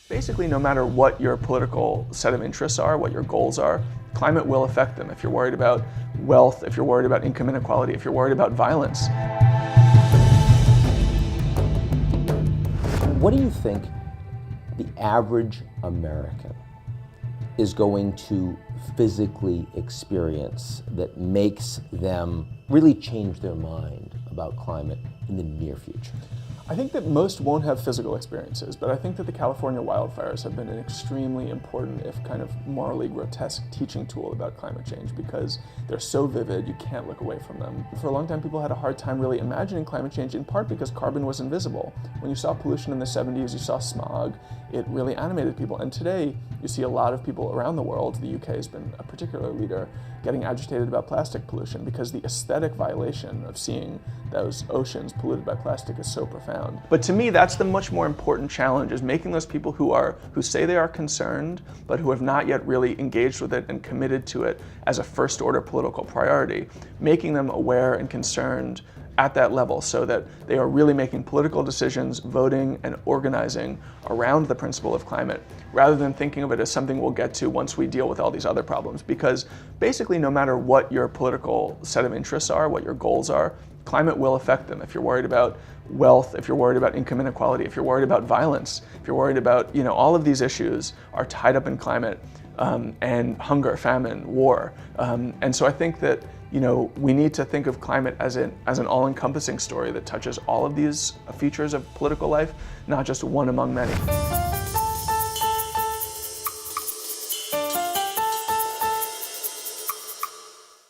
Basically, no matter what your political set of interests are, what your goals are, climate will affect them. If you're worried about wealth, if you're worried about income inequality, if you're worried about violence. What do you think the average American is going to physically experience that makes them really change their mind about climate in the near future? I think that most won't have physical experiences, but I think that the California wildfires have been an extremely important, if kind of morally grotesque, teaching tool about climate change because they're so vivid, you can't look away from them. For a long time, people had a hard time really imagining climate change, in part because carbon was invisible. When you saw pollution in the 70s, you saw smog, it really animated people. And today, you see a lot of people around the world, the UK has been a particular leader, getting agitated about plastic pollution because the aesthetic violation of seeing those oceans polluted by plastic is so profound. But to me, that's the much more important challenge, is making those people who say they are concerned, but who have not yet really engaged with it and committed to it as a first order political priority, making them aware and concerned at that level so that they are really making political decisions, voting and organizing around the principle of climate, rather than thinking of it as something we'll get to once we deal with all these other problems. Because basically, no matter what your political set of interests are, what your goals are, climate will affect them. If you're worried about wealth, if you're worried about income inequality, if you're worried about violence, if you're worried about, all of these issues are tied up in climate, and hunger, famine, war. And so I think that we need to think of climate as an all-encompassing story that touches all of these features of political life, not just one among many.